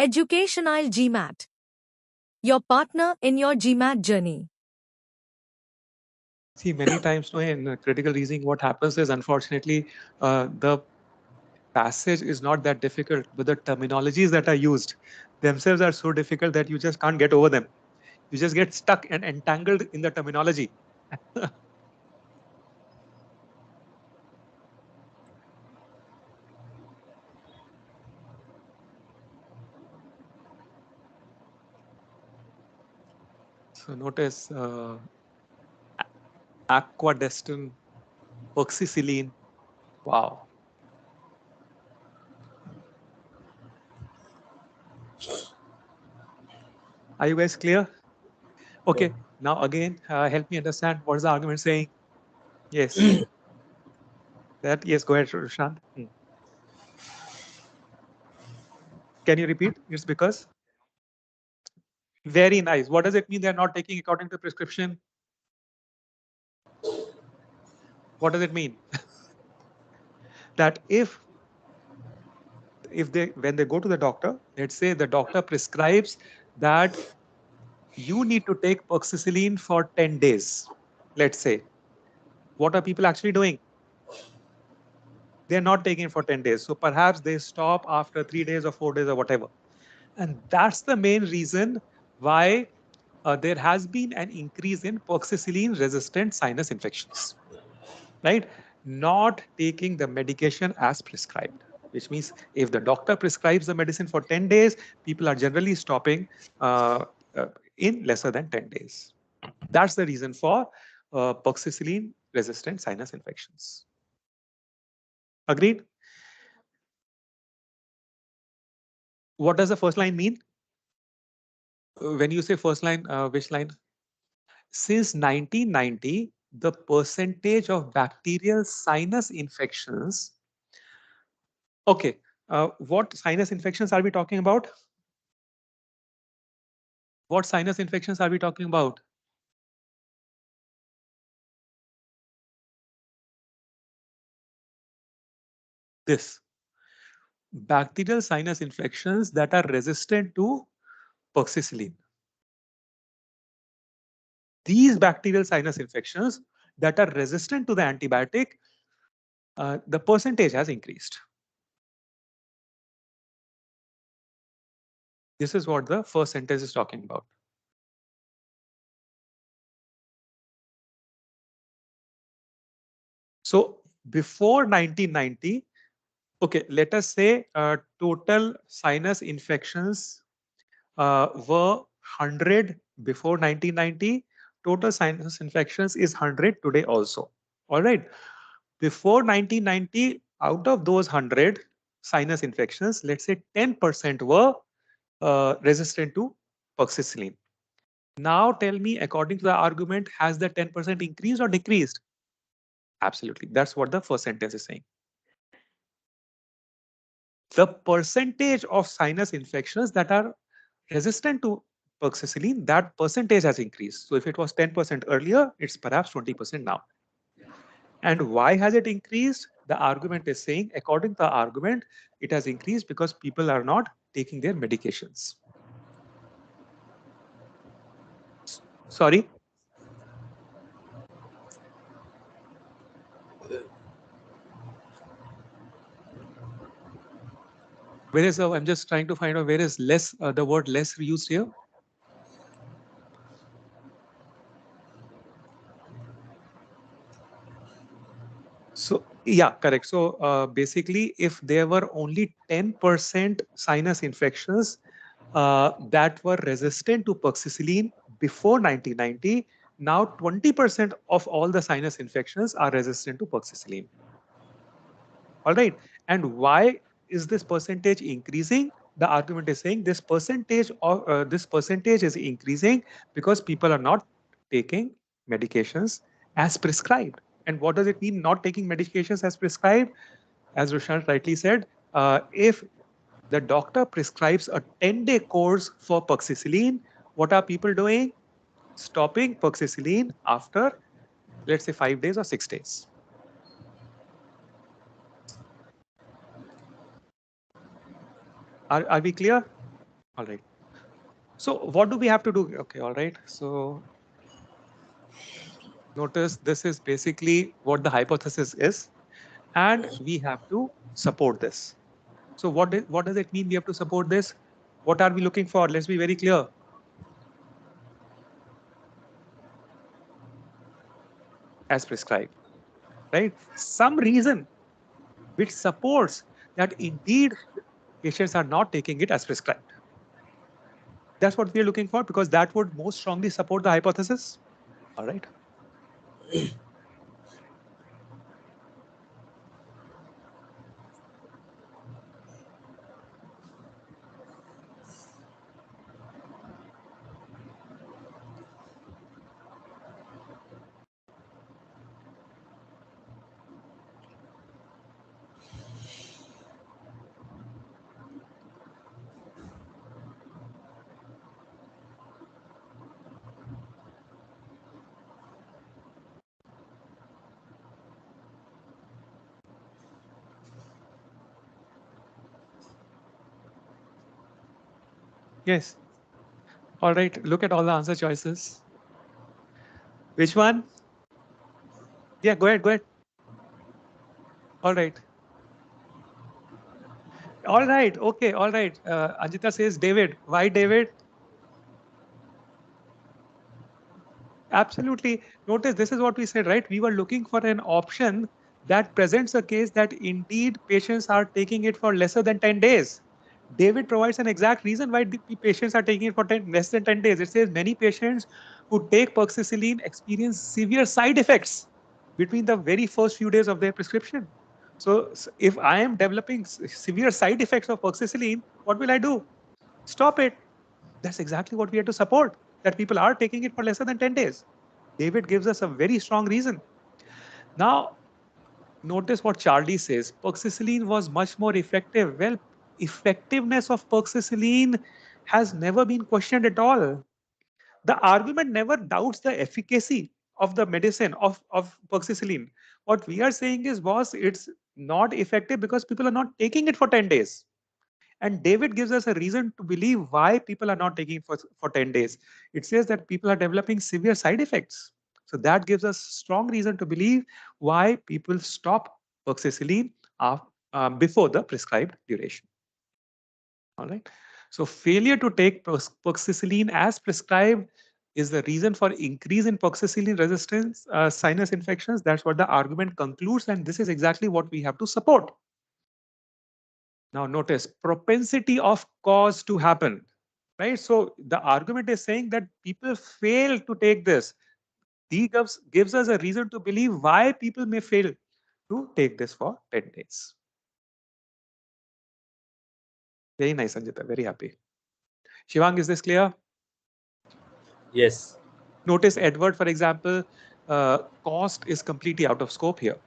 Educational GMAT. Your partner in your GMAT journey. See, many times in critical reasoning, what happens is, unfortunately, the passage is not that difficult, but the terminologies that are used themselves are so difficult that you just can't get over them. You just get stuck and entangled in the terminology. So notice Aqadestan, oxycillin. Wow. Are you guys clear? Okay. Now again, help me understand what is the argument saying. Yes. Yes, go ahead, Shant. Can you repeat? It's because. Very nice. What does it mean they're not taking according to prescription? What does it mean? That if when they go to the doctor, let's say the doctor prescribes that you need to take paroxycillin for 10 days, let's say. What are people actually doing? They're not taking it for 10 days. So perhaps they stop after 3 days or 4 days or whatever. And that's the main reason why there has been an increase in paroxycillin resistant sinus infections, right? Not taking the medication as prescribed, which means if the doctor prescribes the medicine for 10 days, people are generally stopping uh, in lesser than 10 days. That's the reason for paroxycillin resistant sinus infections. Agreed? What does the first line mean? When you say first line, which line? Since 1990, the percentage of bacterial sinus infections. Okay, what sinus infections are we talking about? What sinus infections are we talking about? This. Bacterial sinus infections that are resistant to paroxycillin. These bacterial sinus infections that are resistant to the antibiotic, the percentage has increased. This is what the first sentence is talking about. So before 1990, okay, let us say total sinus infections were 100 before 1990. Total sinus infections is 100 today also. All right. Before 1990, out of those 100 sinus infections, let's say 10% were resistant to paroxycillin. Now tell me, according to the argument, has the 10% increased or decreased? Absolutely. That's what the first sentence is saying. The percentage of sinus infections that are resistant to paroxycillin, that percentage has increased. So if it was 10% earlier, it's perhaps 20% now. And why has it increased? The argument is saying, according to the argument, it has increased because people are not taking their medications. Sorry? Where is, I'm just trying to find out where is less, the word less used here. So yeah, correct. So basically, if there were only 10% sinus infections that were resistant to paroxycillin before 1990, now 20% of all the sinus infections are resistant to paroxycillin. All right. And why is this percentage increasing? The argument is saying this percentage is increasing because people are not taking medications as prescribed. And what does it mean not taking medications as prescribed? As Rushant rightly said, if the doctor prescribes a 10-day course for paroxycillin, what are people doing? Stopping paroxycillin after, let's say, 5 days or 6 days. Are we clear? All right. So what do we have to do? Okay, all right. So notice this is basically what the hypothesis is, and we have to support this. So what does it mean we have to support this? What are we looking for? Let's be very clear. As prescribed, right? Some reason which supports that indeed patients are not taking it as prescribed. That's what we are looking for, because that would most strongly support the hypothesis. All right. Yes. All right. Look at all the answer choices. Which one? Yeah, go ahead. Go ahead. All right. All right. Okay. All right. Anjita says David. Why David? Absolutely. Notice this is what we said, right? We were looking for an option that presents a case that indeed patients are taking it for lesser than 10 days. David provides an exact reason why the patients are taking it for less than 10 days. It says many patients who take perxicillin experience severe side effects between the very first few days of their prescription. So if I am developing severe side effects of perxicillin, what will I do? Stop it. That's exactly what we have to support, that people are taking it for lesser than 10 days. David gives us a very strong reason. Now, notice what Charlie says. Perxicillin was much more effective. Well, effectiveness of perxicillin has never been questioned at all. The argument never doubts the efficacy of the medicine of perxicillin. What we are saying is, boss, it's not effective because people are not taking it for 10 days. And David gives us a reason to believe why people are not taking it for 10 days. It says that people are developing severe side effects. So that gives us strong reason to believe why people stop perxicillin before the prescribed duration. All right. So failure to take perxicillin as prescribed is the reason for increase in perxicillin resistance sinus infections. That's what the argument concludes, and this is exactly what we have to support. Now notice propensity of cause to happen, right? So the argument is saying that people fail to take this. Gives us a reason to believe why people may fail to take this for 10 days. Very nice, Sanjita. Very happy. Shivang, is this clear? Yes. Notice Edward, for example, cost is completely out of scope here.